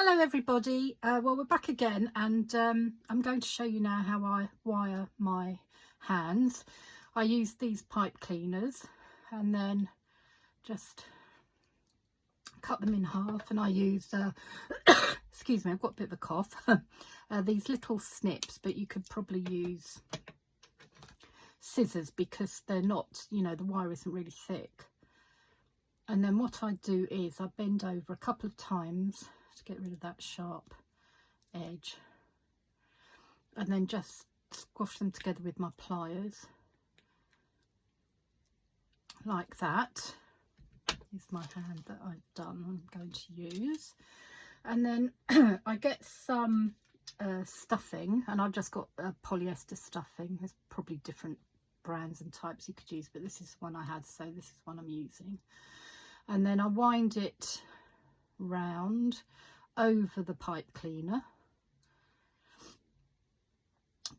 Hello everybody, well we're back again, and I'm going to show you now how I wire my hands. I use these pipe cleaners and then just cut them in half, and I use excuse me, I've got a bit of a cough. These little snips, but you could probably use scissors because they're not, you know, the wire isn't really thick. And then what I do is I bend over a couple of times to get rid of that sharp edge, and then just squash them together with my pliers like that. Here's my hand that I've done, I'm going to use. And then I get some stuffing, and I've just got polyester stuffing. There's probably different brands and types you could use, but this is the one I had, so this is one I'm using. And then I wind it round over the pipe cleaner,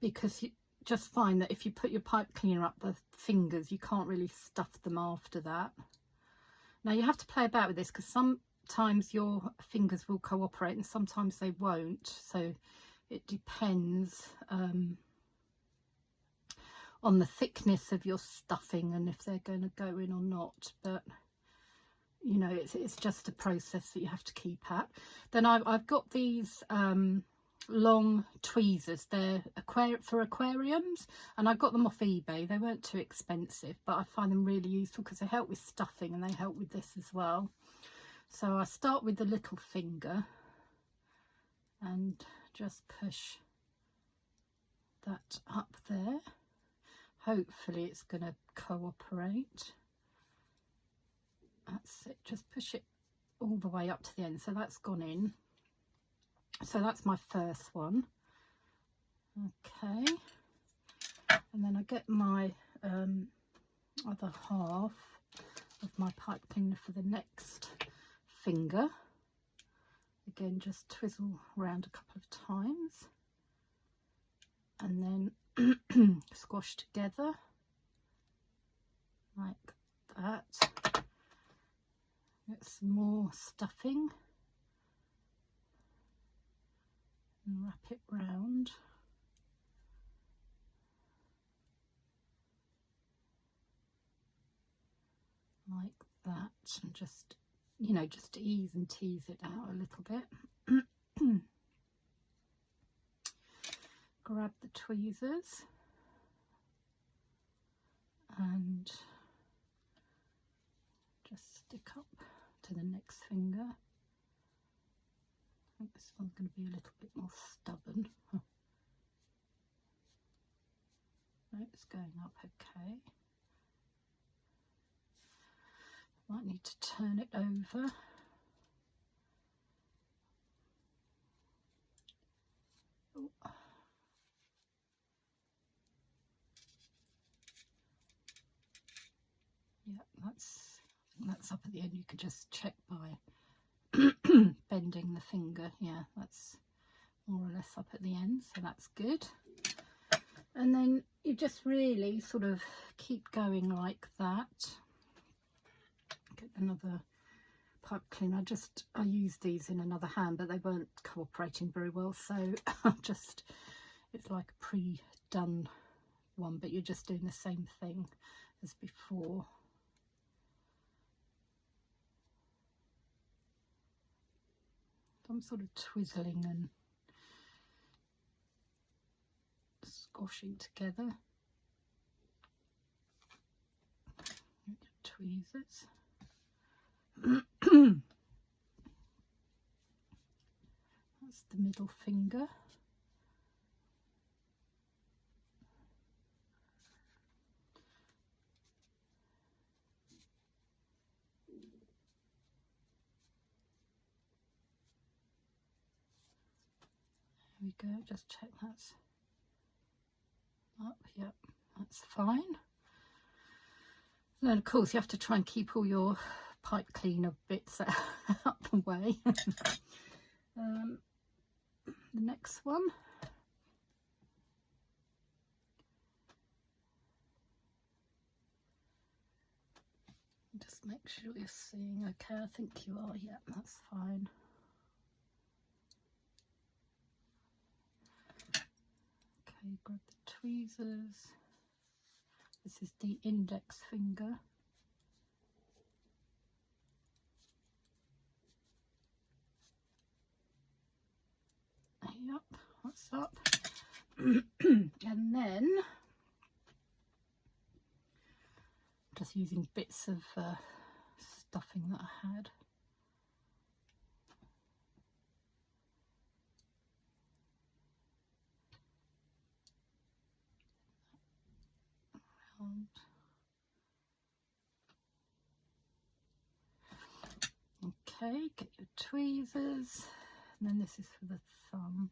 because you just find that if you put your pipe cleaner up the fingers, you can't really stuff them after that. Now you have to play about with this because sometimes your fingers will cooperate and sometimes they won't, so it depends on the thickness of your stuffing and if they're going to go in or not. But you know, it's just a process that you have to keep at. Then I've got these long tweezers. They're for aquariums, and I got them off eBay. They weren't too expensive, but I find them really useful because they help with stuffing and they help with this as well. So I start with the little finger and just push that up there. Hopefully it's going to cooperate. That's it, just push it all the way up to the end. So that's gone in. So that's my first one. Okay, and then I get my other half of my pipe cleaner for the next finger. Again, just twizzle around a couple of times and then squash together like that. Get some more stuffing and wrap it round. Like that, and just, you know, just ease and tease it out a little bit. Grab the tweezers and just stick up to the next finger. I think this one's going to be a little bit more stubborn. No, it's going up okay. Might need to turn it over. Oh. Yeah, that's up at the end. You could just check by bending the finger. Yeah, that's more or less up at the end, so that's good. And then you just really sort of keep going like that. Get another pipe cleaner. I used these in another hand, but they weren't cooperating very well, so it's like a pre-done one, but you're just doing the same thing as before. I'm sort of twizzling and squashing together. Tweezers. That's the middle finger. There we go, just check that's up. Yep, that's fine. And then of course you have to try and keep all your pipe cleaner bits out the way. The next one. Just make sure you're seeing okay. I think you are. Yeah, that's fine. grab the tweezers. This is the index finger. Yep, that's up. And then just using bits of stuffing that I had. Around. Okay, get your tweezers, and then this is for the thumb.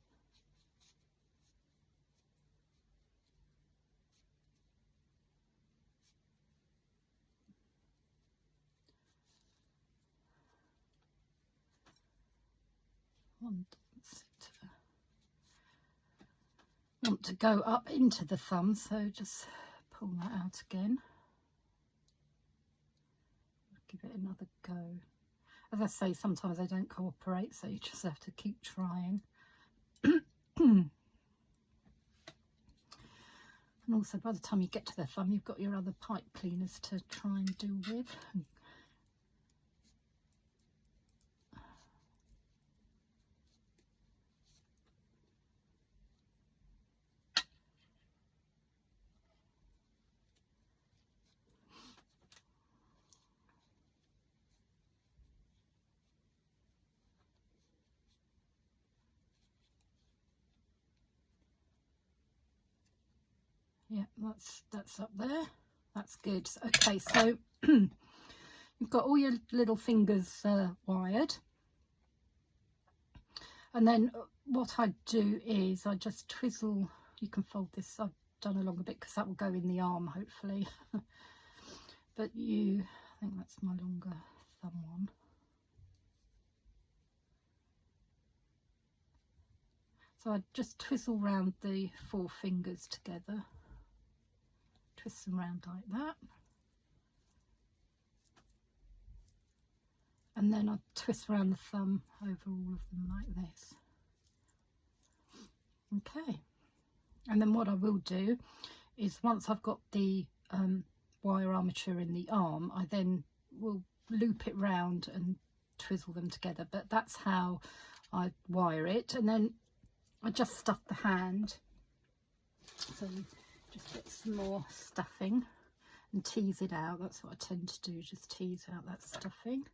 Want to go up into the thumb, so just pull that out again. Give it another go. As I say, sometimes they don't cooperate, so you just have to keep trying. And also, by the time you get to the thumb, you've got your other pipe cleaners to try and do with. Yeah, that's up there. That's good. Okay, so you've got all your little fingers wired, and then what I do is I just twizzle. You can fold this. I've done a longer bit because that will go in the arm, hopefully. But I think that's my longer thumb one. So I just twizzle round the 4 fingers together. Twist them round like that, and then I twist around the thumb over all of them like this. Okay, and then what I will do is once I've got the wire armature in the arm, I then will loop it round and twizzle them together, but that's how I wire it. And then I just stuff the hand, so just get some more stuffing and tease it out. That's what I tend to do, just tease out that stuffing.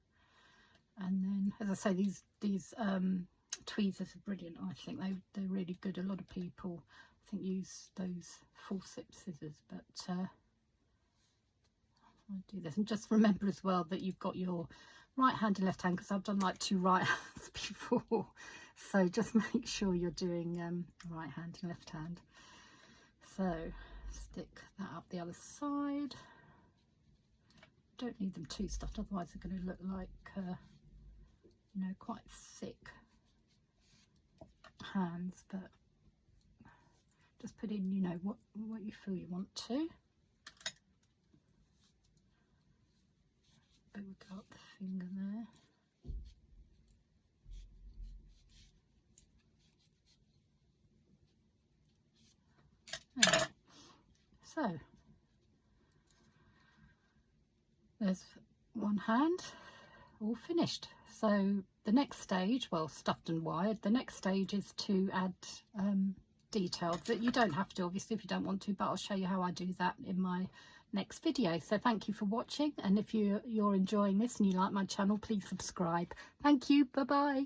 And then, as I say, these tweezers are brilliant. I think they're really good. A lot of people, I think, use those forceps scissors, but I do this. And just remember as well that you've got your right hand and left hand, because I've done like 2 right hands before, so just make sure you're doing right hand and left hand. So stick that up the other side. Don't need them too stuffed, otherwise they're going to look like you know, quite thick hands, but just put in, you know, what you feel you want to. But we'll go up the finger there. There. So there's one hand all finished. So the next stage, well, stuffed and wired, the next stage is to add details, that you don't have to, obviously, if you don't want to, but I'll show you how I do that in my next video. So thank you for watching, and if you're enjoying this and you like my channel, please subscribe. Thank you. Bye bye.